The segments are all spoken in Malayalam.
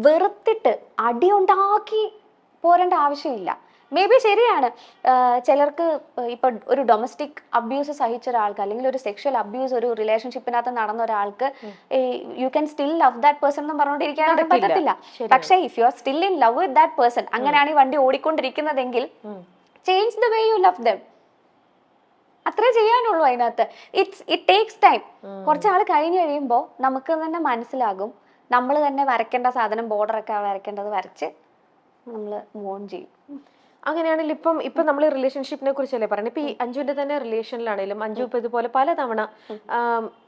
വെറുത്തിട്ട് അടിയുണ്ടാക്കി പോരേണ്ട ആവശ്യമില്ല. മേ ബി ശരിയാണ്, ചിലർക്ക് ഇപ്പൊ ഒരു ഡൊമസ്റ്റിക് അബ്യൂസ് സഹിച്ച ഒരാൾക്ക് അല്ലെങ്കിൽ ഒരു സെക്ഷൽ അബ്യൂസ് ഒരു റിലേഷൻഷിപ്പിനകത്ത് നടന്ന ഒരാൾക്ക് you can still love that person എന്ന് പറഞ്ഞുകൊണ്ടിരിക്കാനായിട്ട് പറ്റത്തില്ല. പക്ഷേ if you are still in love with that person, അങ്ങനെയാണ് ഈ വണ്ടി ഓടിക്കൊണ്ടിരിക്കുന്നതെങ്കിൽ change the way you love them. അത്രേ ചെയ്യാനുള്ളൂ അതിനകത്ത്. It takes time. കുറച്ചാൾ കഴിഞ്ഞ് കഴിയുമ്പോൾ നമുക്ക് തന്നെ മനസ്സിലാകും, നമ്മൾ തന്നെ വരയ്ക്കേണ്ട സാധനം ബോർഡറൊക്കെ വരയ്ക്കേണ്ടത് വരച്ച് നമ്മൾ മൂവ് ഓൺ ചെയ്യും. അങ്ങനെയാണെങ്കിൽ ഇപ്പം നമ്മൾ റിലേഷൻഷിപ്പിനെ കുറിച്ചല്ലേ പറയുന്നത്. ഇപ്പൊ ഈ അഞ്ജുവിന്റെ തന്നെ റിലേഷനിലാണെങ്കിലും അഞ്ജു ഇപ്പൊ ഇതുപോലെ പലതവണ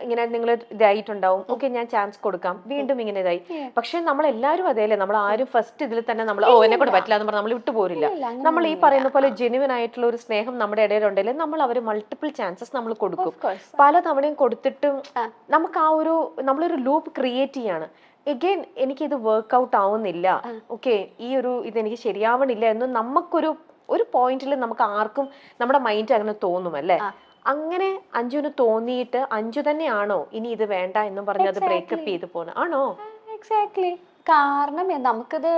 ഇങ്ങനെ നിങ്ങൾ ഇതായിട്ടുണ്ടാവും. ഓക്കെ, ഞാൻ ചാൻസ് കൊടുക്കാം, വീണ്ടും ഇങ്ങനെ ഇതായി. പക്ഷെ നമ്മൾ എല്ലാവരും അതേല്ലേ, നമ്മൾ ആരും ഫസ്റ്റ് ഇതിൽ തന്നെ നമ്മൾ എന്നെ കൊണ്ട് പറ്റില്ല എന്ന് പറഞ്ഞാൽ നമ്മൾ വിട്ടുപോരില്ല. നമ്മൾ ഈ പറയുന്ന പോലെ ജെന്യുവൻ ആയിട്ടുള്ള ഒരു സ്നേഹം നമ്മുടെ ഇടയിലുണ്ടെങ്കിൽ നമ്മൾ അവർ മൾട്ടിപ്പിൾ ചാൻസസ് നമ്മൾ കൊടുക്കും. പല തവണയും കൊടുത്തിട്ടും നമുക്ക് ആ ഒരു നമ്മളൊരു ലൂപ്പ് ക്രിയേറ്റ് ചെയ്യാണ്. എഗെയിൻ എനിക്കിത് വർക്ക്ഔട്ട് ആവുന്നില്ല, ഓക്കെ, ഈ ഒരു ഇതെനിക്ക് ശരിയാവണില്ല എന്ന് നമുക്കൊരു പോയിന്റിൽ നമുക്ക് ആർക്കും നമ്മുടെ മൈൻഡ് അങ്ങനെ തോന്നും അല്ലേ. അങ്ങനെ അഞ്ജുവിന് തോന്നിയിട്ട് അഞ്ജു തന്നെയാണോ ഇനി ഇത് വേണ്ട എന്നും പറഞ്ഞ് അത് ബ്രേക്കപ്പ് ചെയ്ത് പോണ ആണോ? എക്സാക്ട്ലി. കാരണം നമുക്കിത്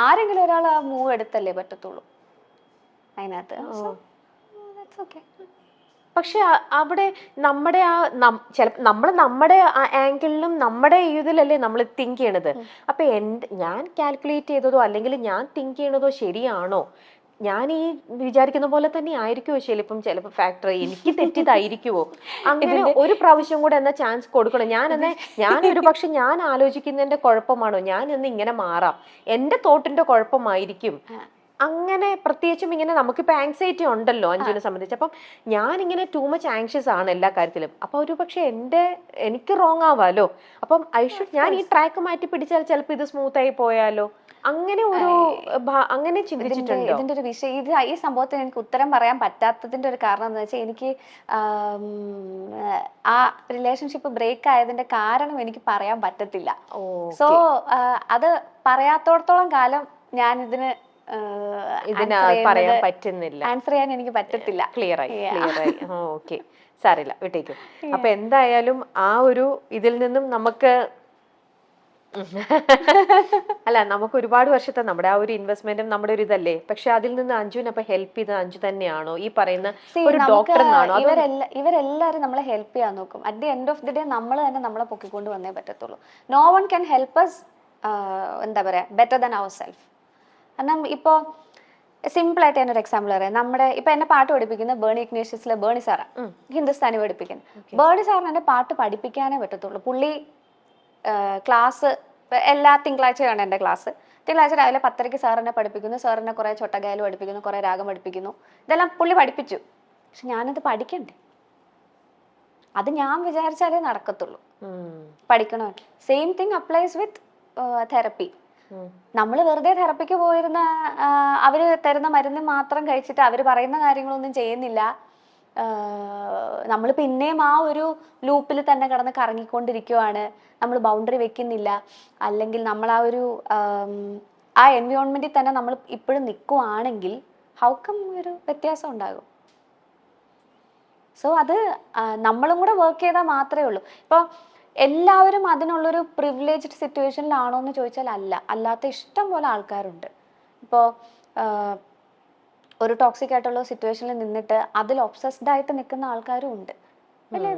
ആരെങ്കിലും ഒരാൾ ആ മൂവ് എടുത്തല്ലേ പറ്റത്തുള്ളൂ അതിനകത്ത്. പക്ഷെ അവിടെ നമ്മുടെ നമ്മുടെ ആംഗിളിലും നമ്മുടെ ഇതിലല്ലേ നമ്മൾ തിങ്ക് ചെയ്യണത്. അപ്പൊ ഞാൻ കാൽക്കുലേറ്റ് ചെയ്തതോ അല്ലെങ്കിൽ ഞാൻ തിങ്ക് ചെയ്യണതോ ശരിയാണോ? ഞാൻ ഈ വിചാരിക്കുന്ന പോലെ തന്നെ ആയിരിക്കുമോ ചിലപ്പോൾ ഫാക്ടർ എനിക്ക് തെറ്റിയതായിരിക്കുമോ? അങ്ങനെ ഒരു പ്രാവശ്യം കൂടെ എന്നാ ചാൻസ് കൊടുക്കണം. ഞാനൊരു പക്ഷെ ഞാൻ ആലോചിക്കുന്നതിന്റെ കുഴപ്പമാണോ, ഞാൻ എന്ന് ഇങ്ങനെ മാറാം, എന്റെ തോട്ടിന്റെ കുഴപ്പമായിരിക്കും. അങ്ങനെ പ്രത്യേകിച്ചും ഇങ്ങനെ നമുക്കിപ്പോ ആങ്സൈറ്റി ഉണ്ടല്ലോ അഞ്ജുവിനെ സംബന്ധിച്ച്. അപ്പം ഞാനിങ്ങനെ ടൂ മച്ച് ആങ്ഷ്യസ് ആണ് എല്ലാ കാര്യത്തിലും. അപ്പൊ ഒരു പക്ഷെ എനിക്ക് റോങ് ആവാലോ. അപ്പം ഞാൻ ഈ ട്രാക്ക് മാറ്റി പിടിച്ചാൽ ചിലപ്പോൾ ഇത് സ്മൂത്ത് ആയി പോയാലോ, അങ്ങനെ അങ്ങനെ ചിന്തിച്ചിട്ടുണ്ടോ? ഇതിന്റെ ഒരു വിഷയം ഈ സംഭവത്തിന് എനിക്ക് ഉത്തരം പറയാൻ പറ്റാത്തതിന്റെ ഒരു കാരണം എന്താ വെച്ചാൽ എനിക്ക് ആ റിലേഷൻഷിപ്പ് ബ്രേക്ക് ആയതിന്റെ കാരണം എനിക്ക് പറയാൻ പറ്റത്തില്ല. സോ അത് പറയാത്തോടത്തോളം കാലം ഞാൻ ഇതിന് പറയാൻ പറ്റുന്നില്ല, ആൻസർ ചെയ്യാൻ എനിക്ക് പറ്റത്തില്ല. ക്ലിയർ ആയി. ഓക്കെ, സാരില്ല, വിട്ടേക്കും. അപ്പൊ എന്തായാലും ആ ഒരു ഇതിൽ നിന്നും നമുക്ക് നമുക്ക് ഒരുപാട് വർഷത്തെ നമ്മുടെ ആ ഒരു ഇൻവെസ്റ്റ്മെന്റും നമ്മുടെ ഒരു ഇതല്ലേ. പക്ഷെ അതിൽ നിന്ന് അഞ്ജുവിനെ അപ്പൊ ഹെൽപ്പ് ചെയ്തത് അഞ്ജു തന്നെയാണോ, ഈ പറയുന്ന ഒരു ഡോക്ടറിനാണോ? ഇവരെല്ലാരും നമ്മളെ ഹെൽപ്പ് ചെയ്യാൻ നോക്കും. At the end of the day നമ്മൾ തന്നെ നമ്മളെ പൊക്കിക്കൊണ്ട് വന്നേ പറ്റത്തുള്ളൂ. No one can help us എന്താ പറയാ ബെറ്റർ ദാൻ അവർ സെൽഫ്. കാരണം ഇപ്പോൾ സിമ്പിളായിട്ട് ഞാനൊരു എക്സാമ്പിൾ പറയാം. നമ്മുടെ ഇപ്പൊ എന്നെ പാട്ട് പഠിപ്പിക്കുന്ന ബേണി ഇഗ്നേഷ്യസിലെ ബേണി സാറാ, ഹിന്ദുസ്ഥാനി പഠിപ്പിക്കുന്നത്. ബേണി സാറിന് എന്നെ പാട്ട് പഠിപ്പിക്കാനേ പറ്റത്തുള്ളൂ. പുള്ളി ക്ലാസ് എല്ലാ തിങ്കളാഴ്ചയാണ് എൻ്റെ ക്ലാസ്. തിങ്കളാഴ്ച രാവിലെ 10:30 സാർ എന്നെ പഠിപ്പിക്കുന്നു. സാർ എന്നെ കുറേ ചൊട്ടഗായൽ പഠിപ്പിക്കുന്നു, കുറേ രാഗം പഠിപ്പിക്കുന്നു. ഇതെല്ലാം പുള്ളി പഠിപ്പിച്ചു. പക്ഷെ ഞാനത് പഠിക്കണ്ടേ? അത് ഞാൻ വിചാരിച്ചാലേ നടക്കത്തുള്ളൂ. പഠിക്കണോ? സെയിം തിങ് അപ്ലൈസ് വിത്ത് തെറപ്പി. നമ്മൾ വെറുതെ തെറപ്പിക്ക് പോയിരുന്ന അവര് തരുന്ന മരുന്ന് മാത്രം കഴിച്ചിട്ട് അവർ പറയുന്ന കാര്യങ്ങളൊന്നും ചെയ്യുന്നില്ല. നമ്മൾ പിന്നെയും ആ ഒരു ലൂപ്പിൽ തന്നെ കിടന്ന് കറങ്ങിക്കൊണ്ടിരിക്കുവാണ്. നമ്മൾ ബൗണ്ടറി വെക്കുന്നില്ല, അല്ലെങ്കിൽ നമ്മൾ ആ ഒരു ആ എൻവയോൺമെന്റിൽ തന്നെ നമ്മൾ ഇപ്പോഴും നിൽക്കുവാണെങ്കിൽ ഹൗ കം ഒരു വ്യത്യാസം ഉണ്ടാകും? സോ അത് നമ്മളും കൂടെ വർക്ക് ചെയ്താൽ മാത്രമേ ഉള്ളൂ. ഇപ്പോൾ എല്ലാവരും അതിനുള്ളൊരു പ്രിവിലേജ്ഡ് സിറ്റുവേഷനിലാണോ എന്ന് ചോദിച്ചാൽ അല്ലാത്ത ഇഷ്ടം പോലെ ആൾക്കാരുണ്ട്. ഇപ്പോൾ ഒരു ടോക്സിക് ആയിട്ടുള്ള സിറ്റുവേഷനിൽ നിന്നിട്ട് അതിൽ ഒബ്സസ്ഡ് ആയിട്ട് നിൽക്കുന്ന ആൾക്കാരും ഉണ്ട്. അല്ലേ?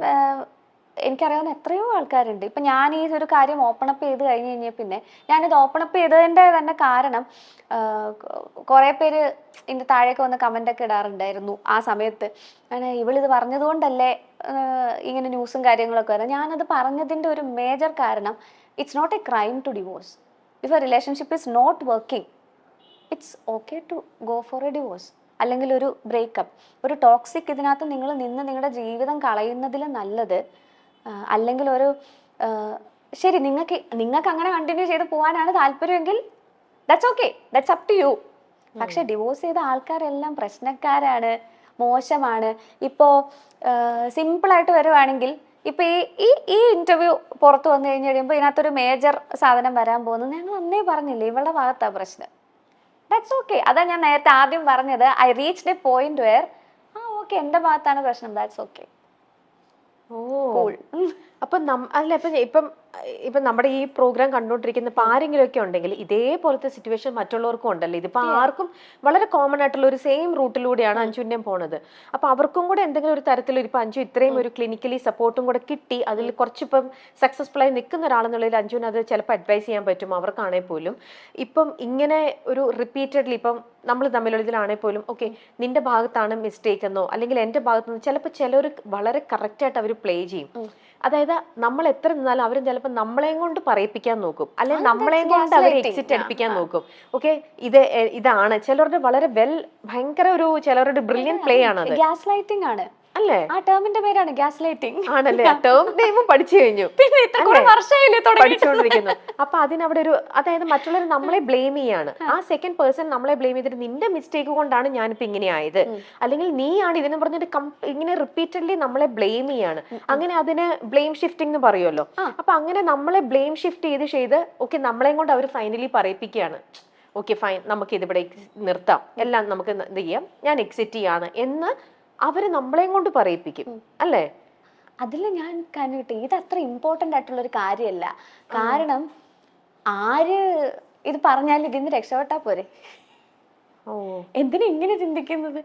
എനിക്കറിയാവുന്ന എത്രയോ ആൾക്കാരുണ്ട്. ഇപ്പം ഞാൻ ഈ ഒരു കാര്യം ഓപ്പണപ്പ് ചെയ്ത് കഴിഞ്ഞ് കഴിഞ്ഞാൽ പിന്നെ ഞാനിത് ഓപ്പണപ്പ് ചെയ്തതിൻ്റെ തന്നെ കാരണം കുറേ പേര് ഇതിൻ്റെ താഴേക്ക് വന്ന് കമൻ്റൊക്കെ ഇടാറുണ്ടായിരുന്നു ആ സമയത്ത്. ഇവളിത് പറഞ്ഞതുകൊണ്ടല്ലേ ഇങ്ങനെ ന്യൂസും കാര്യങ്ങളൊക്കെ വരുന്നത്. ഞാനത് പറഞ്ഞതിൻ്റെ ഒരു മേജർ കാരണം, it's not a crime to divorce. If a relationship is not working, it's okay to go for a divorce, അല്ലെങ്കിൽ ഒരു ബ്രേക്കപ്പ്. ഒരു ടോക്സിക് ഇതിനകത്ത് നിങ്ങൾ നിന്ന് നിങ്ങളുടെ ജീവിതം കളയുന്നതിൽ നല്ലത്, അല്ലെങ്കിൽ ഒരു ശരി നിങ്ങൾക്ക് അങ്ങനെ കണ്ടിന്യൂ ചെയ്ത് പോകാനാണ് താല്പര്യമെങ്കിൽ that's okay, that's up to you. പക്ഷെ ഡിവോഴ്സ് ചെയ്ത ആൾക്കാരെല്ലാം പ്രശ്നക്കാരാണ്, മോശമാണ്. ഇപ്പോൾ സിമ്പിളായിട്ട് വരുവാണെങ്കിൽ ഇപ്പൊ ഈ ഇന്റർവ്യൂ പുറത്ത് വന്നു കഴിഞ്ഞ് കഴിയുമ്പോൾ ഇതിനകത്തൊരു മേജർ സാധനം വരാൻ പോകുന്നത് ഞങ്ങൾ അന്നേ പറഞ്ഞില്ലേ, ഇവളുടെ ഭാഗത്താ പ്രശ്നം. That's okay. അതാ ഞാൻ നേരത്തെ ആദ്യം പറഞ്ഞത്. I reached A point wear okay, എൻ്റെ ഭാഗത്താണ് പ്രശ്നം, ദാറ്റ്സ് ഓക്കെ, കൂൾ. അപ്പൊ അല്ല ഇപ്പം ഇപ്പം നമ്മുടെ ഈ പ്രോഗ്രാം കണ്ടുകൊണ്ടിരിക്കുന്ന ഇപ്പൊ ആരെങ്കിലും ഒക്കെ ഉണ്ടെങ്കിൽ ഇതേപോലത്തെ സിറ്റുവേഷൻ മറ്റുള്ളവർക്കും ഉണ്ടല്ലോ. ഇതിപ്പോ ആർക്കും വളരെ കോമൺ ആയിട്ടുള്ള ഒരു സെയിം റൂട്ടിലൂടെയാണ് അഞ്ജുവിന്റെയും പോണത്. അപ്പൊ അവർക്കും കൂടെ എന്തെങ്കിലും ഒരു തരത്തിൽ ഇപ്പൊ അഞ്ജു ഇത്രയും ഒരു ക്ലിനിക്കലി സപ്പോർട്ടും കൂടെ കിട്ടി, അതിൽ കുറച്ചിപ്പം സക്സസ്ഫുൾ ആയി നിൽക്കുന്ന ഒരാളെന്നുള്ളതിൽ അഞ്ജുവിന് അത് ചിലപ്പോൾ അഡ്വൈസ് ചെയ്യാൻ പറ്റും അവർക്കാണെങ്കിൽ പോലും. ഇപ്പം ഇങ്ങനെ ഒരു റിപ്പീറ്റഡ്ലി ഇപ്പം നമ്മൾ തമ്മിലുള്ള ഇതിലാണെങ്കിൽ പോലും ഓക്കെ നിന്റെ ഭാഗത്താണ് മിസ്റ്റേക്ക് എന്നോ അല്ലെങ്കിൽ എന്റെ ഭാഗത്ത് നിന്ന് ചിലപ്പോൾ ചിലർ വളരെ കറക്റ്റ് ആയിട്ട് അവർ പ്ലേ ചെയ്യും. അതായത് നമ്മൾ എത്ര നിന്നാലും അവരും ചിലപ്പോൾ നമ്മളെയും കൊണ്ട് പറയിപ്പിക്കാൻ നോക്കും, അല്ലെങ്കിൽ നമ്മളെയും കൊണ്ട് അവർ എക്സിറ്റ് അടിപ്പിക്കാൻ നോക്കും. ഓക്കെ ഇതാണ് ചിലരുടെ വളരെ ഭയങ്കര ഒരു ചിലരുടെ ബ്രില്യൻ പ്ലേ ആണ്. ഗ്യാസ് ലൈറ്റിംഗ് ആണ് അല്ലേ? ആ ടേമിന്റെ പേരാണ് ഗ്യാസ് ലൈറ്റിംഗ്. ആണല്ലേ? ആ ടേം നെയിമും പഠിച്ചു കഴിഞ്ഞു, പഠിച്ചുകൊണ്ടിരിക്കുന്നു. അപ്പൊ അതിനവിടെ ഒരു അതായത് മറ്റുള്ളവർ നമ്മളെ ബ്ലെയിം ചെയ്യാണ്. ആ സെക്കൻഡ് പേഴ്സൺ നമ്മളെ ബ്ലെയിം ചെയ്തിട്ട് നിന്റെ മിസ്റ്റേക്ക് കൊണ്ടാണ് ഞാനിപ്പോ ഇങ്ങനെ ആയത്, അല്ലെങ്കിൽ നീയാണ് ഇതിനെ പറഞ്ഞിട്ട് ഇങ്ങനെ റിപ്പീറ്റഡ്ലി നമ്മളെ ബ്ലെയിം ചെയ്യാണ്. അങ്ങനെ അതിന് ബ്ലെയിം ഷിഫ്റ്റിംഗ് എന്ന് പറയുമല്ലോ. അപ്പൊ അങ്ങനെ നമ്മളെ ബ്ലെയിം ഷിഫ്റ്റ് ചെയ്ത് ഓക്കെ നമ്മളെയും കൊണ്ട് അവർ ഫൈനലി പറയിപ്പിക്കുകയാണ്. ഓക്കെ ഫൈൻ, നമുക്ക് ഇതിവിടെ നിർത്താം, എല്ലാം നമുക്ക് എന്ത് ചെയ്യാം, ഞാൻ എക്സിറ്റ് ചെയ്യാണ് എന്ന് അവര് നമ്മളെയും കൊണ്ട് പറയിപ്പിക്കും അല്ലേ? അതിൽ ഞാൻ കണ്ടിട്ട് ഇത് അത്ര ഇമ്പോർട്ടന്റ് ആയിട്ടുള്ള ഒരു കാര്യമല്ല. കാരണം ആര് ഇത് പറഞ്ഞാലും ഇതിന്ന് രക്ഷപ്പെട്ടാ പോരെ. എന്തിനാ ഇങ്ങനെ ചിന്തിക്കുന്നത്?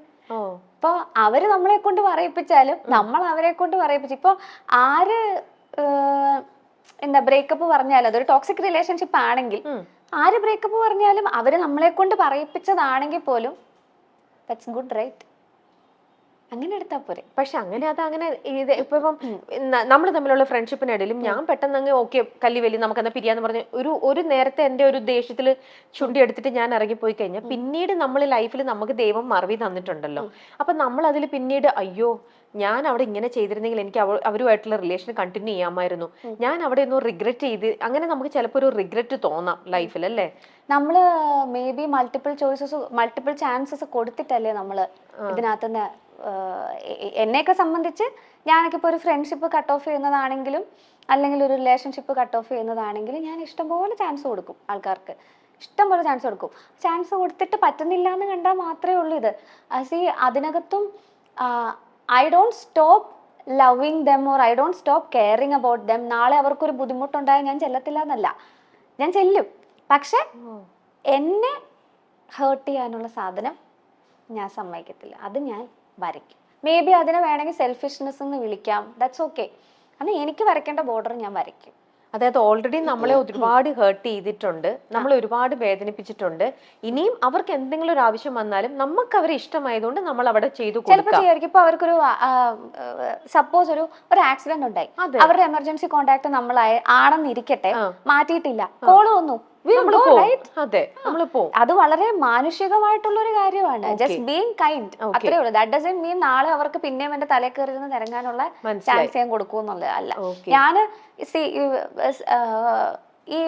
ഇപ്പൊ അവര് നമ്മളെ കൊണ്ട് പറയിപ്പിച്ചാലും നമ്മൾ അവരെ കൊണ്ട് പറയിപ്പിച്ചു. ഇപ്പൊ ആര് എന്താ ബ്രേക്കപ്പ് പറഞ്ഞാലും അതൊരു ടോക്സിക് റിലേഷൻഷിപ്പ് ആണെങ്കിൽ ആര് ബ്രേക്കപ്പ് പറഞ്ഞാലും അവര് നമ്മളെ കൊണ്ട് പറയിപ്പിച്ചതാണെങ്കിൽ പോലും ദാറ്റ്സ് ഗുഡ്, റൈറ്റ്? അങ്ങനെ എടുത്താ പോരെ. പക്ഷെ അങ്ങനെ ഇത് ഇപ്പം നമ്മൾ തമ്മിലുള്ള ഫ്രണ്ട്ഷിപ്പിനിടയിലും ഞാൻ പെട്ടെന്ന് അങ്ങ് ഓക്കെ കല്ലിവലി നമുക്കെന്നാ പിരിയാന്ന് പറഞ്ഞ് ഒരു നേരത്തെ എന്റെ ഒരു ദേഷ്യത്തിൽ ചുണ്ടി എടുത്തിട്ട് ഞാൻ ഇറങ്ങിപ്പോയി കഴിഞ്ഞാൽ പിന്നീട് നമ്മൾ ലൈഫിൽ നമുക്ക് ദൈവം മറവി തന്നിട്ടുണ്ടല്ലോ. അപ്പൊ നമ്മൾ അതിൽ പിന്നീട് അയ്യോ ഞാൻ അവിടെ ഇങ്ങനെ ചെയ്തിരുന്നെങ്കിൽ എനിക്ക് അവരുമായിട്ടുള്ള റിലേഷൻ കണ്ടിന്യൂ ചെയ്യാമായിരുന്നു, ഞാൻ അവിടെ ഒന്നും റിഗ്രറ്റ് ചെയ്ത്, അങ്ങനെ നമുക്ക് ചിലപ്പോൾ ഒരു റിഗ്രറ്റ് തോന്നാം ലൈഫിൽ അല്ലേ? നമ്മള് മേ ബി മൾട്ടിപ്പിൾ ചാൻസസ് കൊടുത്തിട്ടല്ലേ നമ്മള് ഇതിനകത്തുനിന്ന്. എന്നെയൊക്കെ സംബന്ധിച്ച് ഞാനൊക്കെ ഇപ്പോൾ ഒരു ഫ്രണ്ട്ഷിപ്പ് കട്ട് ഓഫ് ചെയ്യുന്നതാണെങ്കിലും അല്ലെങ്കിൽ ഒരു റിലേഷൻഷിപ്പ് കട്ട് ഓഫ് ചെയ്യുന്നതാണെങ്കിലും ഞാൻ ഇഷ്ടംപോലെ ചാൻസ് കൊടുക്കും ആൾക്കാർക്ക്, ഇഷ്ടംപോലെ ചാൻസ് കൊടുക്കും. ചാൻസ് കൊടുത്തിട്ട് പറ്റുന്നില്ല എന്ന് കണ്ടാൽ മാത്രമേ ഉള്ളൂ ഇത്. അതിനകത്തും I don't stop loving them or I don't stop caring about them. നാളെ അവർക്കൊരു ബുദ്ധിമുട്ടുണ്ടായാൽ ഞാൻ ചെല്ലത്തില്ല എന്നല്ല, ഞാൻ ചെല്ലും. പക്ഷെ എന്നെ ഹേർട്ട് ചെയ്യാനുള്ള സാധനം ഞാൻ സമ്മതിക്കത്തില്ല, അത് ഞാൻ വരയ്ക്കും. മേ ബി അതിനെ വേണമെങ്കിൽ സെൽഫിഷ്നെസ് എന്ന് വിളിക്കാം, ദാറ്റ്സ് ഓക്കെ. അത് എനിക്ക് വരയ്ക്കേണ്ട ബോർഡർ ഞാൻ വരയ്ക്കും. അതായത് ഓൾറെഡി നമ്മളെ ഒരുപാട് ഹേർട്ട് ചെയ്തിട്ടുണ്ട്, നമ്മൾ ഒരുപാട് വേദനിപ്പിച്ചിട്ടുണ്ട്. ഇനിയും അവർക്ക് എന്തെങ്കിലും ഒരു ആവശ്യം വന്നാലും നമുക്ക് അവരെ ഇഷ്ടമായതുകൊണ്ട് നമ്മൾ അവിടെ ചെയ്തു കൊടുക്കാം. ഇപ്പൊ അവർക്കൊരു സപ്പോസ് ഒരു ആക്സിഡന്റ് ഉണ്ടായി, അവരുടെ എമർജൻസി കോണ്ടാക്ട് നമ്മൾ ആണെന്നിരിക്കട്ടെ, മാറ്റിയിട്ടില്ല, കോള് വന്നു, അത് വളരെ മാനുഷികമായിട്ടുള്ള ഒരു കാര്യമാണ്. ജസ്റ്റ് ബീങ് കൈൻഡ്, അത്രേ ഉള്ളൂ. ദാറ്റ് ഡസന്റ് മീൻ നാളെ അവർക്ക് പിന്നെയും എന്റെ തലയിൽ കയറിയിരുന്ന് നിരങ്ങാനുള്ള ചാൻസ് ഞാൻ കൊടുക്കും എന്നുള്ളത് അല്ല. ഞാന് ഈ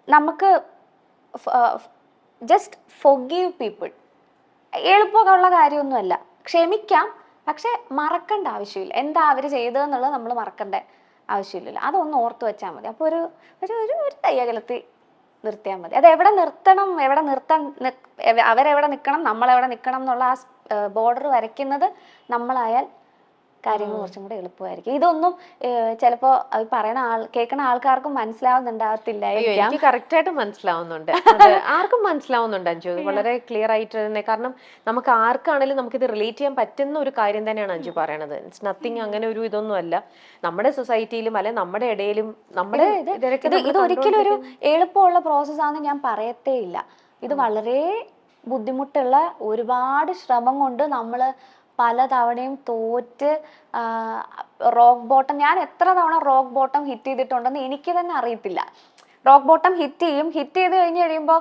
നമുക്ക് ജസ്റ്റ് ഫോർഗീവ് പീപ്പിൾ എളുപ്പമുള്ള കാര്യമൊന്നുമല്ല. ക്ഷമിക്കാം, പക്ഷെ മറക്കേണ്ട ആവശ്യമില്ല. എന്താ അവര് ചെയ്തതെന്നുള്ളത് നമ്മൾ മറക്കേണ്ട ആവശ്യമില്ലല്ലോ. അതൊന്ന് ഓർത്ത് വെച്ചാൽ മതി. അപ്പൊ ഒരു തയ്യകലത്തിൽ നിർത്തിയാൽ മതി. അത് എവിടെ നിർത്തണം, അവരെവിടെ നിൽക്കണം, നമ്മളെവിടെ നിൽക്കണം എന്നുള്ള ആ ബോർഡർ വരയ്ക്കുന്നത് നമ്മളായാൽ കാര്യങ്ങൾ കുറച്ചും കൂടെ എളുപ്പമായിരിക്കും. ഇതൊന്നും ചിലപ്പോ കേൾക്കുന്ന ആൾക്കാർക്കും മനസ്സിലാവുന്നുണ്ടാവത്തില്ല. എനിക്ക് കറക്റ്റ് ആയിട്ട് മനസ്സിലാവുന്നുണ്ട്, ആർക്കും മനസ്സിലാവുന്നുണ്ട് അഞ്ജു, വളരെ ക്ലിയർ ആയിട്ട് തന്നെ. കാരണം നമുക്ക് ആർക്കാണെങ്കിലും നമുക്കിത് റിലേറ്റ് ചെയ്യാൻ പറ്റുന്ന ഒരു കാര്യം തന്നെയാണ് അഞ്ജു പറയണത്. ഇറ്റ്സ് നത്തിങ് അങ്ങനെ ഒരു ഇതൊന്നും അല്ല. നമ്മുടെ സൊസൈറ്റിയിലും അല്ലെ നമ്മുടെ ഇടയിലും ഇത് ഒരിക്കലും ഒരു എളുപ്പമുള്ള പ്രോസസ്സാണെന്ന് ഞാൻ പറയത്തേ ഇല്ല. ഇത് വളരെ ബുദ്ധിമുട്ടുള്ള, ഒരുപാട് ശ്രമം കൊണ്ട് നമ്മള് പല തവണയും തോറ്റ് റോക്ക് ബോട്ടം, ഞാൻ എത്ര തവണ റോക്ക് ബോട്ടം ഹിറ്റ് ചെയ്തിട്ടുണ്ടെന്ന് എനിക്ക് തന്നെ അറിയത്തില്ല. റോക്ക് ബോട്ടം ഹിറ്റ് ചെയ്ത് കഴിഞ്ഞ് കഴിയുമ്പോൾ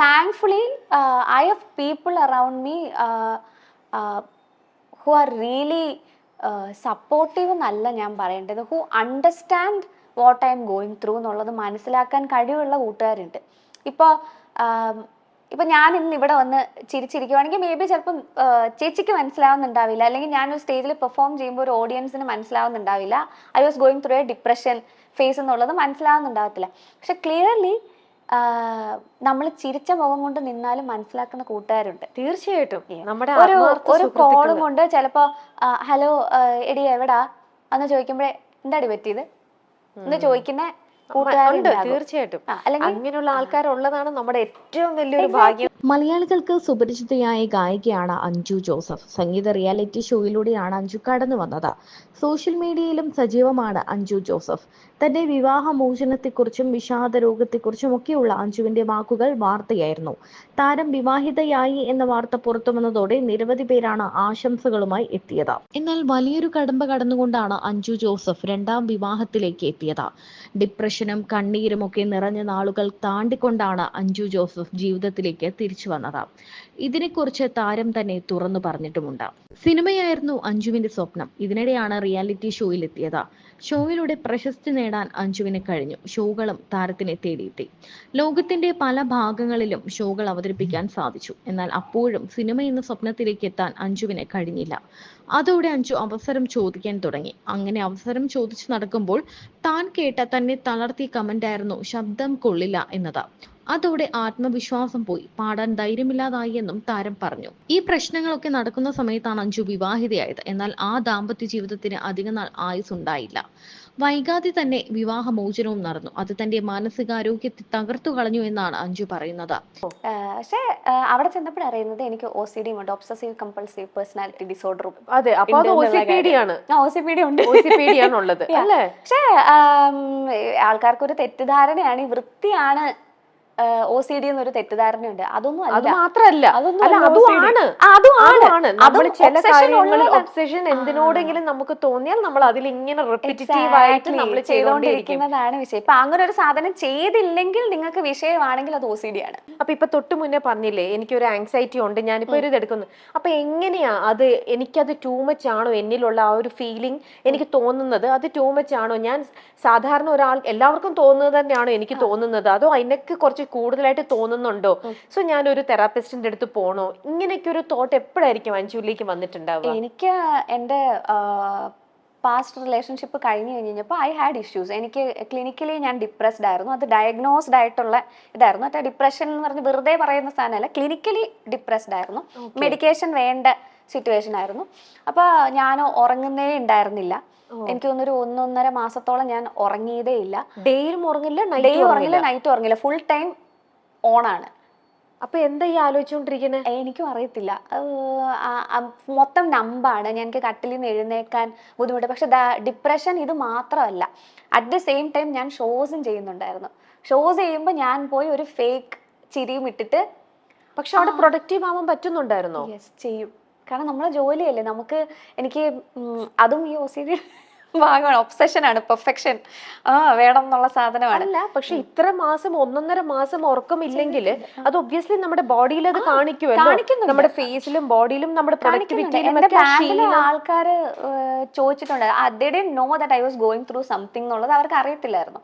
thankfully I have people around me who are really supportive എന്നല്ല ഞാൻ പറയേണ്ടത്, who understand what I am going through എന്നുള്ളത് മനസ്സിലാക്കാൻ കഴിവുള്ള കൂട്ടുകാരുണ്ട്. ഇപ്പൊ ഞാൻ ഇന്ന് ഇവിടെ വന്ന് ചിരിച്ചിരിക്കുവാണെങ്കിൽ മേ ബി ചിലപ്പം ചേച്ചിക്ക് മനസ്സിലാവുന്നുണ്ടാവില്ല, അല്ലെങ്കിൽ ഞാനൊരു സ്റ്റേജിൽ പെർഫോം ചെയ്യുമ്പോൾ ഒരു ഓഡിയൻസിന് മനസ്സിലാവുന്നുണ്ടാവില്ല I was going through a depression phase എന്നുള്ളത് മനസ്സിലാവുന്നുണ്ടാവത്തില്ല. പക്ഷെ ക്ലിയർലി നമ്മൾ ചിരിച്ച മുഖം കൊണ്ട് നിന്നാലും മനസ്സിലാക്കുന്ന കൂട്ടുകാരുണ്ട്. തീർച്ചയായിട്ടും നമ്മുടെ ഒരു കോളും കൊണ്ട് ചിലപ്പോ ഹലോ എടി എവിടാ എന്ന് ചോദിക്കുമ്പോഴേ എന്താടി പറ്റിയത് എന്ന് ചോദിക്കുന്ന ഉണ്ട്, കൂട്ടുകാരുണ്ടാകും. തീർച്ചയായിട്ടും. അല്ലെങ്കിൽ അങ്ങനെയുള്ള ആൾക്കാരുള്ളതാണ് നമ്മുടെ ഏറ്റവും വലിയൊരു ഭാഗ്യം. മലയാളികൾക്ക് സുപരിചിതയായ ഗായികയാണ് അഞ്ജു ജോസഫ്. സംഗീത റിയാലിറ്റി ഷോയിലൂടെയാണ് അഞ്ജു കടന്നു വന്നത്. സോഷ്യൽ മീഡിയയിലും സജീവമാണ് അഞ്ജു ജോസഫ്. തന്റെ വിവാഹമോചനത്തെക്കുറിച്ചും വിഷാദ രോഗത്തെക്കുറിച്ചും ഒക്കെയുള്ള അഞ്ജുവിന്റെ വാക്കുകൾ വാർത്തയായിരുന്നു. താരം വിവാഹിതയായി എന്ന വാർത്ത പുറത്തുവന്നതോടെ നിരവധി പേരാണ് ആശംസകളുമായി എത്തിയത്. എന്നാൽ വലിയൊരു കടമ്പ കടന്നുകൊണ്ടാണ് അഞ്ജു ജോസഫ് രണ്ടാം വിവാഹത്തിലേക്ക് എത്തിയത്. ഡിപ്രഷനും കണ്ണീരും ഒക്കെ നിറഞ്ഞ നാളുകൾ താണ്ടിക്കൊണ്ടാണ് അഞ്ജു ജോസഫ് ജീവിതത്തിലേക്ക് തിരിച്ചു വന്നത്. ഇതിനെക്കുറിച്ച് താരം തന്നെ തുറന്നു പറഞ്ഞിട്ടുമുണ്ട്. സിനിമയായിരുന്നു അഞ്ജുവിന്റെ സ്വപ്നം. ഇതിനിടെയാണ് റിയാലിറ്റി ഷോയിലെത്തിയത്. ഷോയിലൂടെ പ്രശസ്തി നേടാൻ അഞ്ജുവിന് കഴിഞ്ഞു. ഷോകളും താരത്തിനെ തേടിയെത്തി. ലോകത്തിന്റെ പല ഭാഗങ്ങളിലും ഷോകൾ അവതരിപ്പിക്കാൻ സാധിച്ചു. എന്നാൽ അപ്പോഴും സിനിമ എന്ന സ്വപ്നത്തിലേക്ക് എത്താൻ അഞ്ജുവിന് കഴിഞ്ഞില്ല. അതോടെ അഞ്ജു അവസരം ചോദിക്കാൻ തുടങ്ങി. അങ്ങനെ അവസരം ചോദിച്ചു നടക്കുമ്പോൾ താൻ കേട്ട തന്നെ തളർത്തിയ കമന്റായിരുന്നു ശബ്ദം കൊള്ളില്ല എന്നത്. അതോടെ ആത്മവിശ്വാസം പോയി, പാടാൻ ധൈര്യമില്ലാതായി എന്നും താരം പറഞ്ഞു. ഈ പ്രശ്നങ്ങളൊക്കെ നടക്കുന്ന സമയത്താണ് അഞ്ജു വിവാഹിതയായത്. എന്നാൽ ആ ദാമ്പത്യ ജീവിതത്തിന് അധിക നാൾ ആയുസ് ഉണ്ടായില്ല. വൈകാതെ തന്നെ വിവാഹമോചനവും നടന്നു. അത് തന്റെ മാനസികാരോഗ്യത്തെ തകർത്തു കളഞ്ഞു എന്നാണ് അഞ്ജു പറയുന്നത്. പക്ഷേ അവിടെ ചെന്നപ്പോഴാണ് അറിയുന്നത് എനിക്ക് OCD ഉണ്ട്, ഒബ്സസീവ് കമ്പൾസീവ് പേഴ്സണാലിറ്റി ഡിസോർഡറും. അതെ, അപ്പൊ അത് OCPD ആണ്. OCPD ഉണ്ട്. OCPD ആണുള്ളത് അല്ലേ? പക്ഷേ ആൾക്കാർക്കൊരു തെറ്റിദ്ധാരണയാണ് ഈ വൃത്തിയാണ് OCD എന്നൊരു തെറ്റിദ്ധാരണയുണ്ട്. അതൊന്നും അത് അല്ല. മാത്രല്ല, അതൊന്നും അല്ല, അല്ല അതുമാണ്. അതുമാണ്. നമ്മൾ ചില obsession കാര്യങ്ങൾ ഉള്ളതാണ്. ഒബ്സഷൻ എന്തിനോടെങ്കിലും നമുക്ക് തോന്നിയാൽ നമ്മൾ അതിൽ ഇങ്ങനെ റിപ്പീറ്റീവ് ആയിട്ട് നമ്മൾ ചെയ്തുകൊണ്ടിരിക്കും. ചെയ്തുകൊണ്ടിരിക്കുന്നതാണ് വിഷയം. ഇപ്പൊ അങ്ങനെ ഒരു സാധനം ചെയ്തില്ലെങ്കിൽ നിങ്ങൾക്ക് വിഷയമാണെങ്കിൽ അത് OCD ആണ്. അപ്പൊ ഇപ്പൊ തൊട്ട് മുന്നേ പറഞ്ഞില്ലേ എനിക്കൊരു ആങ്സൈറ്റി ഉണ്ട്, ഞാനിപ്പോ ഒരു ഇതെടുക്കുന്നു. അപ്പൊ എങ്ങനെയാ അത്, എനിക്കത് ടൂ മച്ച് ആണോ, എന്നിലുള്ള ആ ഒരു ഫീലിംഗ് എനിക്ക് തോന്നുന്നത് അത് ടൂ മച്ച് ആണോ? ഞാൻ സാധാരണ ഒരാൾ എല്ലാവർക്കും തോന്നുന്നത് തന്നെയാണോ എനിക്ക് തോന്നുന്നത്, അതോ അതിനൊക്കെ കുറച്ച് കൂടുതലായിട്ട് തോന്നുന്നുണ്ടോ? സോ ഞാൻ ഒരു തെറാപ്പിസ്റ്റിന്റെ അടുത്ത് പോണോ? ഇങ്ങനെയൊക്കെ ഒരു തോട്ട് എപ്പോഴായിരിക്കും അഞ്ജുവിലേക്ക് വന്നിട്ടുണ്ടാവുക? എനിക്ക് എൻ്റെ പാസ്റ്റ് റിലേഷൻഷിപ്പ് കഴിഞ്ഞ് കഴിഞ്ഞപ്പോൾ ഐ ഹാഡ് ഇഷ്യൂസ്. എനിക്ക് ക്ലിനിക്കലി ഞാൻ ഡിപ്രസ്ഡ് ആയിരുന്നു. അത് ഡയഗ്നോസ്ഡ് ആയിട്ടുള്ള ഇതായിരുന്നു. മറ്റേ ഡിപ്രഷൻ എന്ന് പറഞ്ഞ് വെറുതെ പറയുന്ന സാധനമല്ല, ക്ലിനിക്കലി ഡിപ്രസ്ഡ് ആയിരുന്നു. മെഡിക്കേഷൻ വേണ്ട സിറ്റുവേഷൻ ആയിരുന്നു. അപ്പോൾ ഞാൻ ഉറങ്ങുന്നേ ഉണ്ടായിരുന്നില്ല. എനിക്ക് തോന്നുന്നൊരു 1.5 മാസത്തോളം ഞാൻ ഉറങ്ങിയതേ ഇല്ല. ഡേയിലും ഉറങ്ങില്ല, ഡേ ഉറങ്ങില്ല, നൈറ്റ് ഉറങ്ങില്ല, ഫുൾ ടൈം ഓണാണ്. അപ്പൊ എന്താ ഈ ആലോചിച്ചുകൊണ്ടിരിക്കണേ? എനിക്കും അറിയത്തില്ല. മൊത്തം നമ്പാണ്. എനിക്ക് കട്ടിലിൽ നിന്ന് എഴുന്നേക്കാൻ ബുദ്ധിമുട്ട്. പക്ഷെ ഡിപ്രഷൻ ഇത് മാത്രമല്ല, അറ്റ് ദ സെയിം ടൈം ഞാൻ ഷോസും ചെയ്യുന്നുണ്ടായിരുന്നു. ഷോസ് ചെയ്യുമ്പോൾ ഞാൻ പോയി ഒരു ഫേക്ക് ചിരിയും ഇട്ടിട്ട്. പക്ഷെ അവിടെ പ്രൊഡക്റ്റീവ് ആവാൻ പറ്റുന്നുണ്ടായിരുന്നോ? യെസ്, ചെയ്യും. കാരണം നമ്മളെ ജോലിയല്ലേ. എനിക്ക് അതും ഈ OCD ഭാഗമാണ്, ഒബ്സെഷനാണ്, പെർഫെക്ഷൻ വേണം എന്നുള്ള സാധനമാണ്. അല്ല, പക്ഷെ ഇത്ര മാസം 1.5 മാസം ഉറക്കമില്ലെങ്കിൽ അത് ഒബ്വിയസ്ലി നമ്മുടെ ബോഡിയിൽ അത് കാണിക്കുമല്ലോ. നമ്മുടെ ഫേസിലും ബോഡിയിലും നമ്മുടെ പ്രൊഡക്ടിവിറ്റിയിലും ആൾക്കാര് ചോദിച്ചിട്ടുണ്ട്, they didn't know that I was going through something എന്നുള്ളത് അവർക്ക് അറിയത്തില്ലായിരുന്നു.